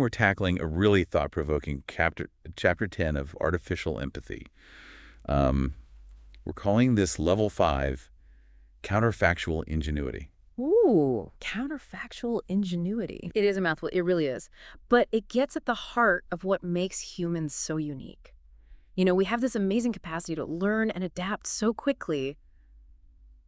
We're tackling a really thought-provoking chapter 10 of artificial empathy. We're calling this level 5 counterfactual ingenuity. Ooh, counterfactual ingenuity. It is a mouthful. It really is. But it gets at the heart of what makes humans so unique. You know, we have this amazing capacity to learn and adapt so quickly.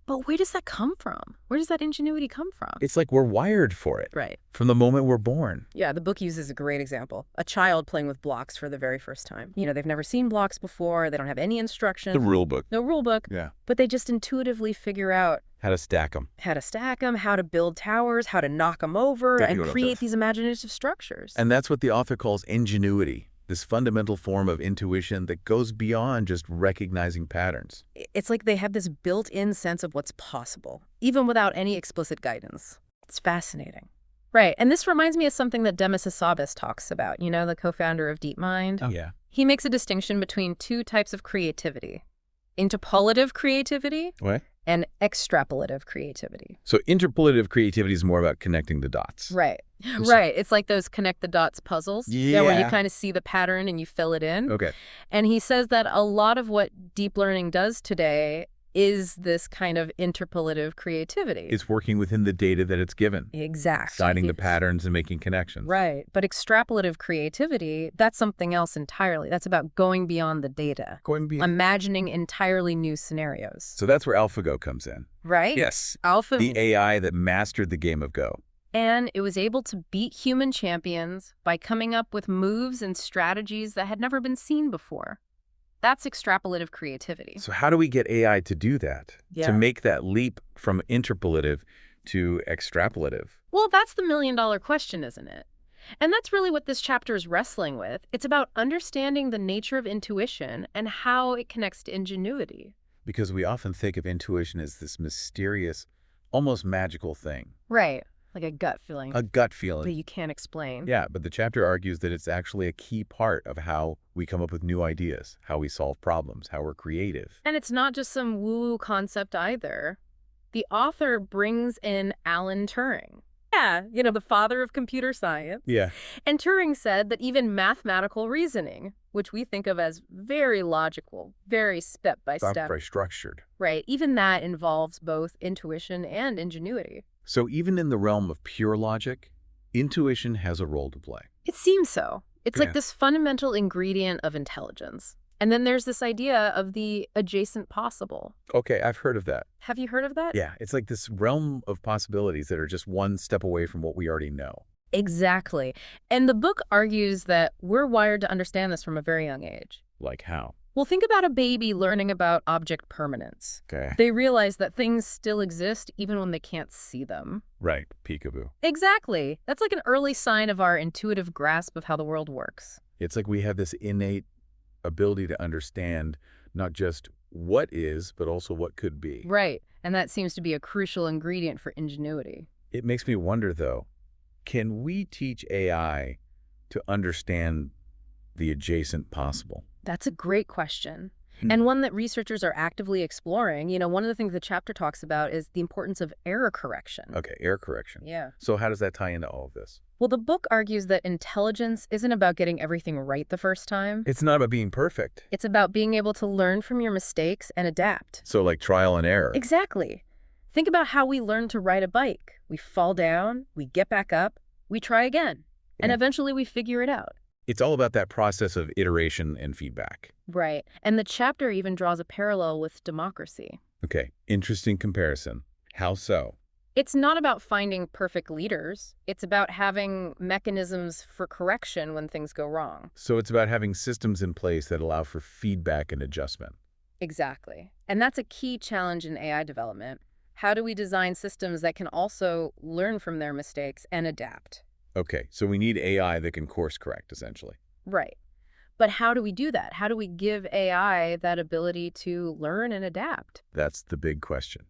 But where does that come from? Where does that ingenuity come from? It's like we're wired for it. Right. From the moment we're born. Yeah, the book uses a great example. A child playing with blocks for the very first time. You know, they've never seen blocks before. They don't have any instructions. The rule book. No rule book. Yeah. But they just intuitively figure out How to stack them. how to stack them, how to build towers, how to knock them over, and create these imaginative structures. And that's what the author calls ingenuity, this fundamental form of intuition that goes beyond just recognizing patterns. It's like they have this built-in sense of what's possible, even without any explicit guidance. It's fascinating. Right, and this reminds me of something that Demis Hassabis talks about, you know, the co-founder of DeepMind. Oh, yeah. He makes a distinction between two types of creativity: interpolative creativity What? and extrapolative creativity. So interpolative creativity is more about connecting the dots. Right. Right. It's like those connect the dots puzzles. Yeah. Where you kind of see the pattern and you fill it in. Okay. And he says that a lot of what deep learning does today is this kind of interpolative creativity. It's working within the data that it's given. Exactly. Finding the patterns and making connections. Right. But extrapolative creativity, that's something else entirely. That's about going beyond the data. Imagining entirely new scenarios. So that's where AlphaGo comes in. Right? Yes. Alpha. The AI that mastered the game of Go. And it was able to beat human champions by coming up with moves and strategies that had never been seen before. That's extrapolative creativity. So how do we get AI to do that? Yeah. To make that leap from interpolative to extrapolative? Well, that's the million-dollar question, isn't it? And that's really what this chapter is wrestling with. It's about understanding the nature of intuition and how it connects to ingenuity. Because we often think of intuition as this mysterious, almost magical thing. Right. Like a gut feeling. A gut That feeling. you can't explain. Yeah, but the chapter argues that it's actually a key part of how we come up with new ideas, how we solve problems, how we're creative. And it's not just some woo-woo concept either. The author brings in Alan Turing. Yeah, you know, the father of computer science. Yeah. And Turing said that even mathematical reasoning, which we think of as very logical, very step-by-step. Very structured. Right, even that involves both intuition and ingenuity. So even in the realm of pure logic, intuition has a role to play. It seems so. It's Yeah. like this fundamental ingredient of intelligence. And then there's this idea of the adjacent possible. Okay, I've heard of that. Have you heard of that? Yeah, it's like this realm of possibilities that are just one step away from what we already know. Exactly. And the book argues that we're wired to understand this from a very young age. Like how? Well, think about a baby learning about object permanence. Okay. They realize that things still exist even when they can't see them. Right, peekaboo. Exactly. That's like an early sign of our intuitive grasp of how the world works. It's like we have this innate ability to understand not just what is, but also what could be. Right. And that seems to be a crucial ingredient for ingenuity. It makes me wonder, though, can we teach AI to understand the adjacent possible? That's a great question. And one that researchers are actively exploring. You know, one of the things the chapter talks about is the importance of error correction. Okay, error correction. Yeah. So how does that tie into all of this? Well, the book argues that intelligence isn't about getting everything right the first time. It's not about being perfect. It's about being able to learn from your mistakes and adapt. So like trial and error. Exactly. Think about how we learn to ride a bike. We fall down, we get back up, we try again, and Yeah. eventually we figure it out. It's all about that process of iteration and feedback. Right. And the chapter even draws a parallel with democracy. Okay, interesting comparison. How so? It's not about finding perfect leaders. It's about having mechanisms for correction when things go wrong. So it's about having systems in place that allow for feedback and adjustment. Exactly. And that's a key challenge in AI development. How do we design systems that can also learn from their mistakes and adapt? Okay, so we need AI that can course correct, essentially. Right. But how do we do that? How do we give AI that ability to learn and adapt? That's the big question.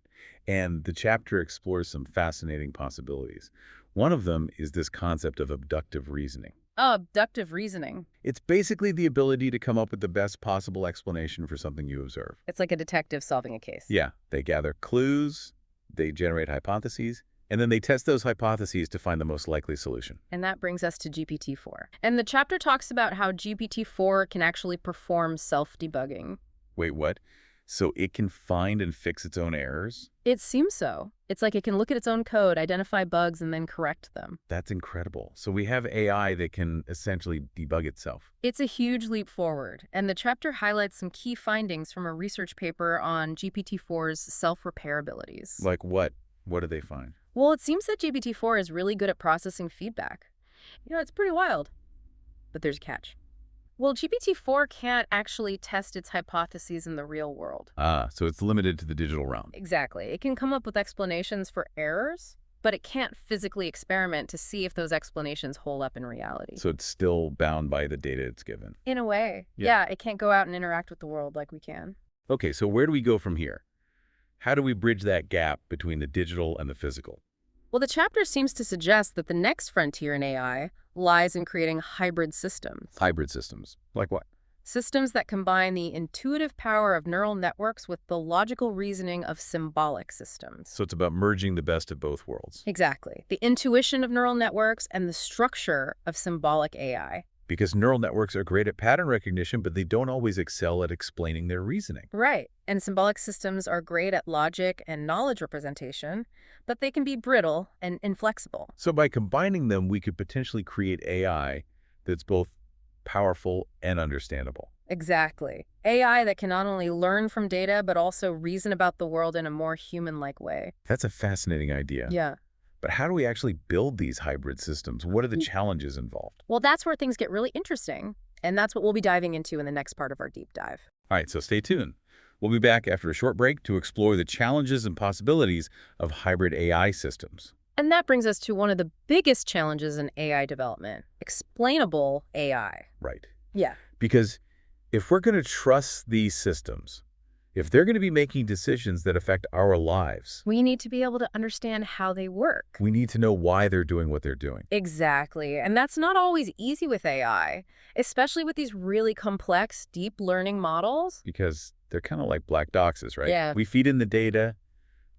And the chapter explores some fascinating possibilities. One of them is this concept of abductive reasoning. Oh, abductive reasoning. It's basically the ability to come up with the best possible explanation for something you observe. It's like a detective solving a case. Yeah, they gather clues, they generate hypotheses, And then they test those hypotheses to find the most likely solution. And that brings us to GPT-4. And the chapter talks about how GPT-4 can actually perform self-debugging. Wait, what? So it can find and fix its own errors? It seems so. It's like it can look at its own code, identify bugs, and then correct them. That's incredible. So we have AI that can essentially debug itself. It's a huge leap forward, and the chapter highlights some key findings from a research paper on GPT-4's self-repair abilities. Like what? What do they find? Well, it seems that GPT-4 is really good at processing feedback. It's pretty wild. But there's a catch. Well, GPT-4 can't actually test its hypotheses in the real world. Ah, so it's limited to the digital realm. Exactly. It can come up with explanations for errors, but it can't physically experiment to see if those explanations hold up in reality. So it's still bound by the data it's given. In a way. Yeah. Yeah, it can't go out and interact with the world like we can. Okay, so where do we go from here? How do we bridge that gap between the digital and the physical? Well, the chapter seems to suggest that the next frontier in AI lies in creating hybrid systems. Hybrid systems. Like what? Systems that combine the intuitive power of neural networks with the logical reasoning of symbolic systems. So it's about merging the best of both worlds. Exactly. The intuition of neural networks and the structure of symbolic AI. Because neural networks are great at pattern recognition, but they don't always excel at explaining their reasoning. Right. And symbolic systems are great at logic and knowledge representation, but they can be brittle and inflexible. So by combining them, we could potentially create AI that's both powerful and understandable. Exactly. AI that can not only learn from data, but also reason about the world in a more human-like way. That's a fascinating idea. Yeah. But how do we actually build these hybrid systems? What are the challenges involved? Well, that's where things get really interesting. And that's what we'll be diving into in the next part of our deep dive. All right, so stay tuned. We'll be back after a short break to explore the challenges and possibilities of hybrid AI systems. And that brings us to one of the biggest challenges in AI development, explainable AI. Right. Yeah. Because if we're going to trust these systems, if they're going to be making decisions that affect our lives, We need to be able to understand how they work. we need to know why they're doing what they're doing. Exactly. And that's not always easy with AI, especially with these really complex, deep learning models. Because they're kind of like black boxes, right? Yeah. We feed in the data,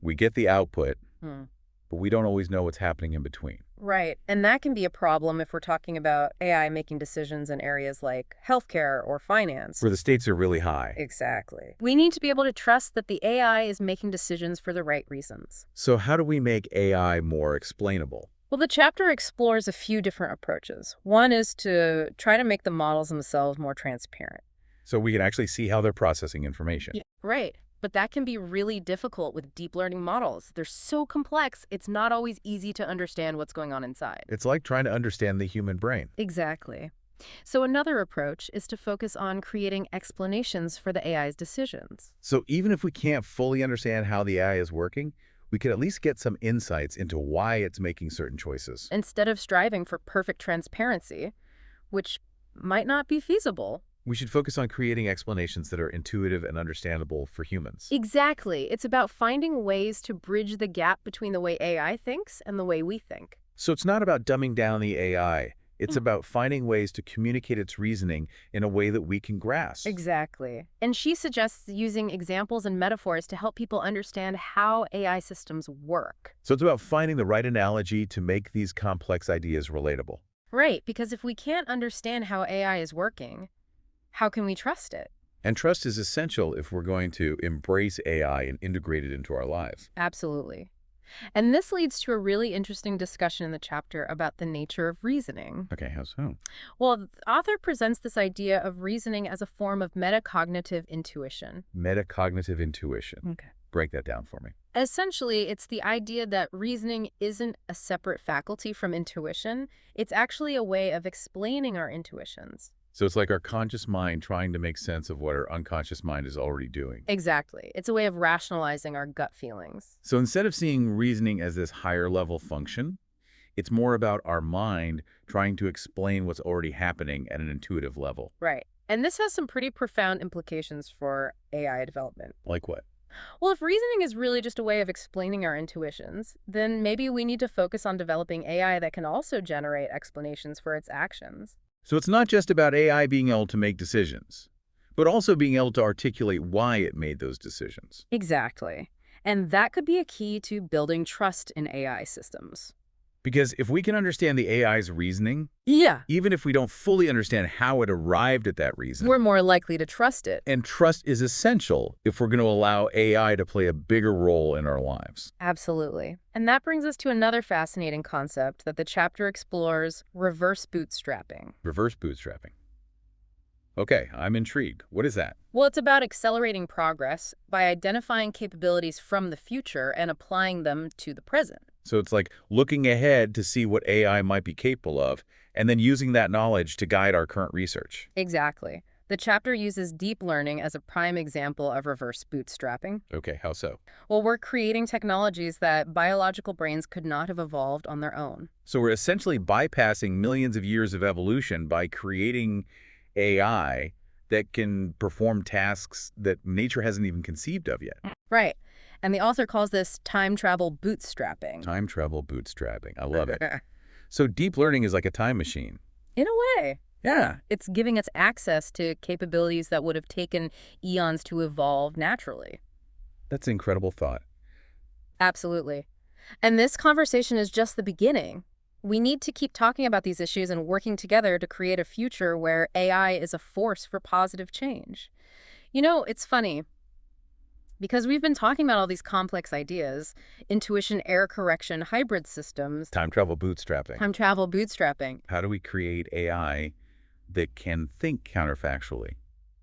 we get the output, Hmm. but we don't always know what's happening in between. Right. And that can be a problem if we're talking about AI making decisions in areas like healthcare or finance. Where the stakes are really high. Exactly. We need to be able to trust that the AI is making decisions for the right reasons. So how do we make AI more explainable? Well, the chapter explores a few different approaches. One is to try to make the models themselves more transparent. So we can actually see how they're processing information. Right. But that can be really difficult with deep learning models. They're so complex, it's not always easy to understand what's going on inside. It's like trying to understand the human brain. Exactly. So another approach is to focus on creating explanations for the AI's decisions. So even if we can't fully understand how the AI is working, we can at least get some insights into why it's making certain choices. Instead of striving for perfect transparency, which might not be feasible. We should focus on creating explanations that are intuitive and understandable for humans. Exactly. It's about finding ways to bridge the gap between the way AI thinks and the way we think. So it's not about dumbing down the AI. It's about finding ways to communicate its reasoning in a way that we can grasp. Exactly. And she suggests using examples and metaphors to help people understand how AI systems work. So it's about finding the right analogy to make these complex ideas relatable. Right, because if we can't understand how AI is working, how can we trust it? And trust is essential if we're going to embrace AI and integrate it into our lives. Absolutely. And this leads to a really interesting discussion in the chapter about the nature of reasoning. Okay, how so? Well, the author presents this idea of reasoning as a form of metacognitive intuition. Metacognitive intuition. Okay. Break that down for me. Essentially, it's the idea that reasoning isn't a separate faculty from intuition. It's actually a way of explaining our intuitions. So it's like our conscious mind trying to make sense of what our unconscious mind is already doing. Exactly. It's a way of rationalizing our gut feelings. So instead of seeing reasoning as this higher level function, it's more about our mind trying to explain what's already happening at an intuitive level. Right. And this has some pretty profound implications for AI development. Like what? Well, if reasoning is really just a way of explaining our intuitions, then maybe we need to focus on developing AI that can also generate explanations for its actions. So it's not just about AI being able to make decisions, but also being able to articulate why it made those decisions. Exactly. And that could be a key to building trust in AI systems. Because if we can understand the AI's reasoning, Yeah. even if we don't fully understand how it arrived at that reason, We're more likely to trust it. and trust is essential if we're going to allow AI to play a bigger role in our lives. Absolutely. And that brings us to another fascinating concept that the chapter explores: reverse bootstrapping. Reverse bootstrapping. Okay, I'm intrigued. What is that? Well, it's about accelerating progress by identifying capabilities from the future and applying them to the present. So it's like looking ahead to see what AI might be capable of, and then using that knowledge to guide our current research. Exactly. The chapter uses deep learning as a prime example of reverse bootstrapping. Okay, how so? Well, we're creating technologies that biological brains could not have evolved on their own. So we're essentially bypassing millions of years of evolution by creating AI that can perform tasks that nature hasn't even conceived of yet. Right. And the author calls this time travel bootstrapping. Time travel bootstrapping. I love it. So deep learning is like a time machine. In a way. Yeah. It's giving us access to capabilities that would have taken eons to evolve naturally. That's an incredible thought. Absolutely. And this conversation is just the beginning. We need to keep talking about these issues and working together to create a future where AI is a force for positive change. You know, it's funny, because we've been talking about all these complex ideas: intuition, error correction, hybrid systems, Time travel bootstrapping. time travel bootstrapping. How do we create AI that can think counterfactually?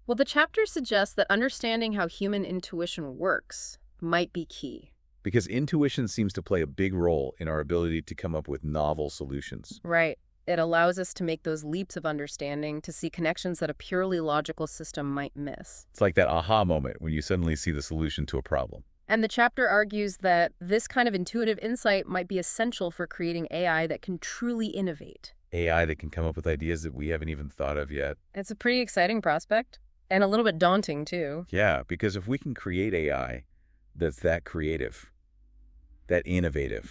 Well, the chapter suggests that understanding how human intuition works might be key. Because intuition seems to play a big role in our ability to come up with novel solutions. Right. It allows us to make those leaps of understanding, to see connections that a purely logical system might miss. It's like that aha moment when you suddenly see the solution to a problem. And the chapter argues that this kind of intuitive insight might be essential for creating AI that can truly innovate. AI that can come up with ideas that we haven't even thought of yet. It's a pretty exciting prospect, and a little bit daunting, too. Yeah, because if we can create AI that's that creative, that innovative,